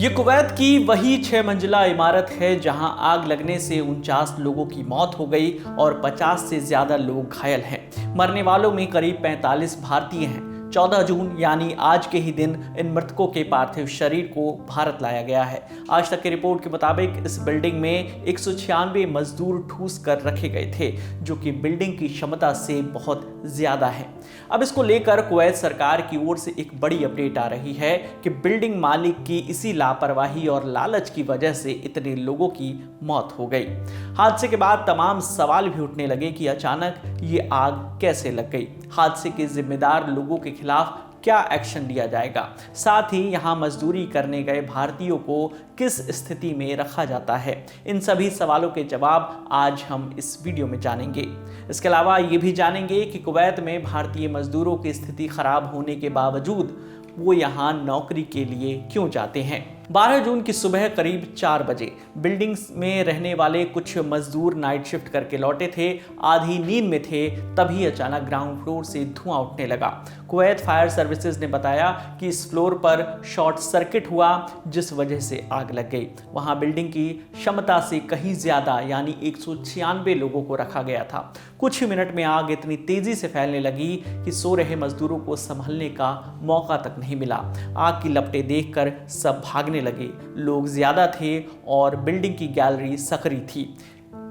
ये कुवैत की वही 6 मंजिला इमारत है जहां आग लगने से 49 लोगों की मौत हो गई और 50 से ज्यादा लोग घायल हैं। मरने वालों में करीब 45 भारतीय हैं। 14 जून यानी आज के ही दिन इन मृतकों के पार्थिव शरीर को भारत लाया गया है। आज तक की रिपोर्ट के मुताबिक इस बिल्डिंग में 196 मजदूर ठूस कर रखे गए थे, जो कि बिल्डिंग की क्षमता से बहुत ज्यादा है। अब इसको लेकर कुवैत सरकार की ओर से एक बड़ी अपडेट आ रही है कि बिल्डिंग मालिक की इसी लापरवाही और लालच की वजह से इतने लोगों की मौत हो गई। हादसे के बाद तमाम सवाल भी उठने लगे कि अचानक ये आग कैसे लग गई, हादसे के जिम्मेदार लोगों के खिलाफ क्या एक्शन लिया जाएगा, साथ ही यहाँ मजदूरी करने गए भारतीयों को किस स्थिति में रखा जाता है। इन सभी सवालों के जवाब आज हम इस वीडियो में जानेंगे। इसके अलावा ये भी जानेंगे कि कुवैत में भारतीय मजदूरों की स्थिति खराब होने के बावजूद वो यहाँ नौकरी के लिए क्यों जाते हैं। 12 जून की सुबह करीब 4 बजे बिल्डिंग्स में रहने वाले कुछ मजदूर नाइट शिफ्ट करके लौटे थे, आधी नींद में थे, तभी अचानक ग्राउंड फ्लोर से धुआं उठने लगा। कुवैत फायर सर्विसेज ने बताया कि इस फ्लोर पर शॉर्ट सर्किट हुआ, जिस वजह से आग लग गई। वहां बिल्डिंग की क्षमता से कहीं ज्यादा यानी 196 लोगों को रखा गया था। कुछ ही मिनट में आग इतनी तेजी से फैलने लगी कि सो रहे मजदूरों को संभलने का मौका तक नहीं मिला। आग की लपटें देखकर सब भागने लगे। लोग ज्यादा थे और बिल्डिंग की गैलरी सकरी थी,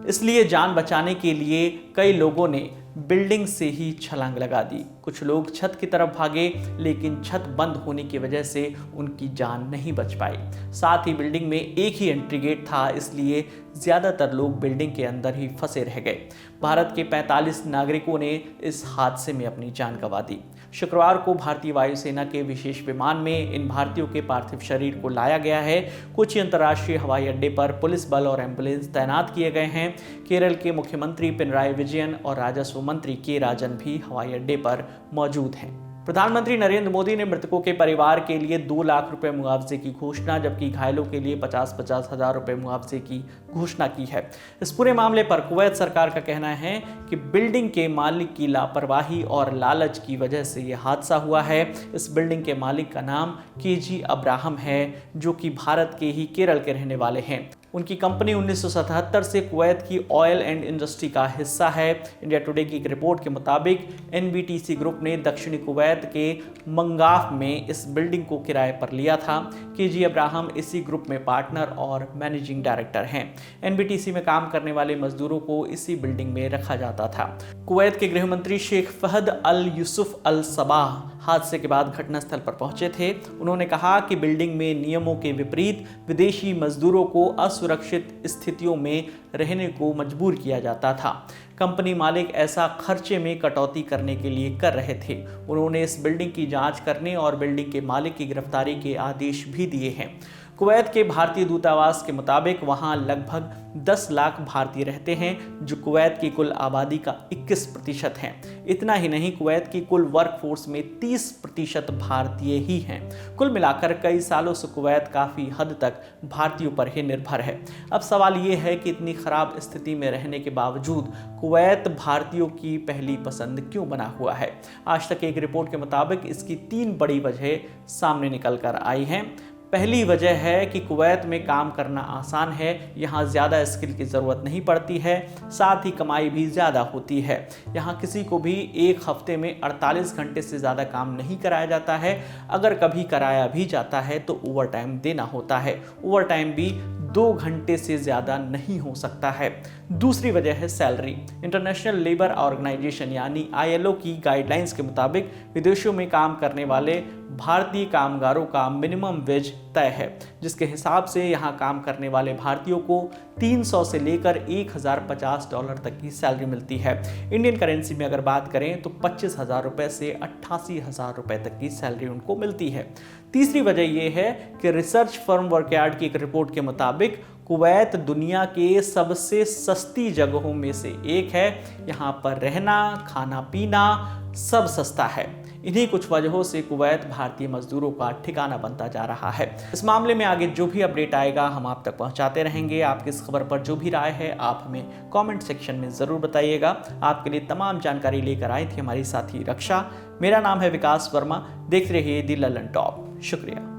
इसलिए जान बचाने के लिए कई लोगों ने बिल्डिंग से ही छलांग लगा दी। कुछ लोग छत की तरफ भागे, लेकिन छत बंद होने की वजह से उनकी जान नहीं बच पाई। साथ ही बिल्डिंग में एक ही एंट्री गेट था, इसलिए ज़्यादातर लोग बिल्डिंग के अंदर ही फंसे रह गए। भारत के 45 नागरिकों ने इस हादसे में अपनी जान गंवा दी। शुक्रवार को भारतीय वायुसेना के विशेष विमान में इन भारतीयों के पार्थिव शरीर को लाया गया है। कोची अंतर्राष्ट्रीय हवाई अड्डे पर पुलिस बल और एम्बुलेंस तैनात किए गए हैं। केरल के मुख्यमंत्री पिनराई विजयन और राजस्व मंत्री के राजन भी हवाई अड्डे पर मौजूद हैं। प्रधानमंत्री नरेंद्र मोदी ने मृतकों के परिवार के लिए 2 लाख रुपए मुआवजे की घोषणा, जबकि घायलों के लिए 50-50 हजार रुपए मुआवजे की घोषणा की है। इस पूरे मामले पर कुवैत सरकार का कहना है कि बिल्डिंग के मालिक की लापरवाही और लालच की वजह से यह हादसा हुआ है। इस बिल्डिंग के मालिक का नाम केजी अब्राहम है, जो कि भारत के ही केरल के रहने वाले हैं। उनकी कंपनी 1977 से कुवैत की ऑयल एंड इंडस्ट्री का हिस्सा है। इंडिया टुडे की एक रिपोर्ट के मुताबिक एनबीटीसी ग्रुप ने दक्षिणी कुवैत के मंगाफ में इस बिल्डिंग को किराए पर लिया था। केजी अब्राहम इसी ग्रुप में पार्टनर और मैनेजिंग डायरेक्टर हैं। एनबीटीसी में काम करने वाले मजदूरों को इसी बिल्डिंग में रखा जाता था। कुवैत के गृह मंत्री शेख फहद अल यूसुफ अल सबाह हादसे के बाद घटनास्थल पर पहुंचे थे। उन्होंने कहा कि बिल्डिंग में नियमों के विपरीत विदेशी मजदूरों को असुरक्षित स्थितियों में रहने को मजबूर किया जाता था। कंपनी मालिक ऐसा खर्चे में कटौती करने के लिए कर रहे थे। उन्होंने इस बिल्डिंग की जांच करने और बिल्डिंग के मालिक की गिरफ्तारी के आदेश भी दिए हैं। कुवैत के भारतीय दूतावास के मुताबिक वहां लगभग 10 लाख भारतीय रहते हैं, जो कुवैत की कुल आबादी का 21% है। इतना ही नहीं, कुवैत की कुल वर्कफोर्स में 30% भारतीय ही हैं। कुल मिलाकर कई सालों से कुवैत काफ़ी हद तक भारतीयों पर ही निर्भर है। अब सवाल ये है कि इतनी खराब स्थिति में रहने के बावजूद कुवैत भारतीयों की पहली पसंद क्यों बना हुआ है। आज तक एक रिपोर्ट के मुताबिक इसकी 3 बड़ी वजह सामने निकल कर आई हैं। पहली वजह है कि कुवैत में काम करना आसान है, यहाँ ज़्यादा स्किल की ज़रूरत नहीं पड़ती है, साथ ही कमाई भी ज़्यादा होती है। यहाँ किसी को भी एक हफ्ते में 48 घंटे से ज़्यादा काम नहीं कराया जाता है। अगर कभी कराया भी जाता है तो ओवर टाइम देना होता है। ओवर टाइम भी 2 घंटे से ज़्यादा नहीं हो सकता है। दूसरी वजह है सैलरी। इंटरनेशनल लेबर ऑर्गेनाइजेशन यानी ILO की गाइडलाइंस के मुताबिक विदेशों में काम करने वाले भारतीय कामगारों का मिनिमम वेज तय है, जिसके हिसाब से यहाँ काम करने वाले भारतीयों को 300 से लेकर $1050 तक की सैलरी मिलती है। इंडियन करेंसी में अगर बात करें तो 25,000 रुपये से 88,000 रुपये तक की सैलरी उनको मिलती है। तीसरी वजह यह है कि रिसर्च फर्म वर्कयार्ड की एक रिपोर्ट के मुताबिक कुवैत दुनिया के सबसे सस्ती जगहों में से एक है। यहाँ पर रहना, खाना पीना सब सस्ता है। इन्हीं कुछ वजहों से कुवैत भारतीय मजदूरों का ठिकाना बनता जा रहा है। इस मामले में आगे जो भी अपडेट आएगा हम आप तक पहुंचाते रहेंगे। आपकी इस खबर पर जो भी राय है आप हमें कमेंट सेक्शन में ज़रूर बताइएगा। आपके लिए तमाम जानकारी लेकर आई थी हमारी साथी रक्षा। मेरा नाम है विकास वर्मा। देखते रहिए दी ललन टॉप। शुक्रिया।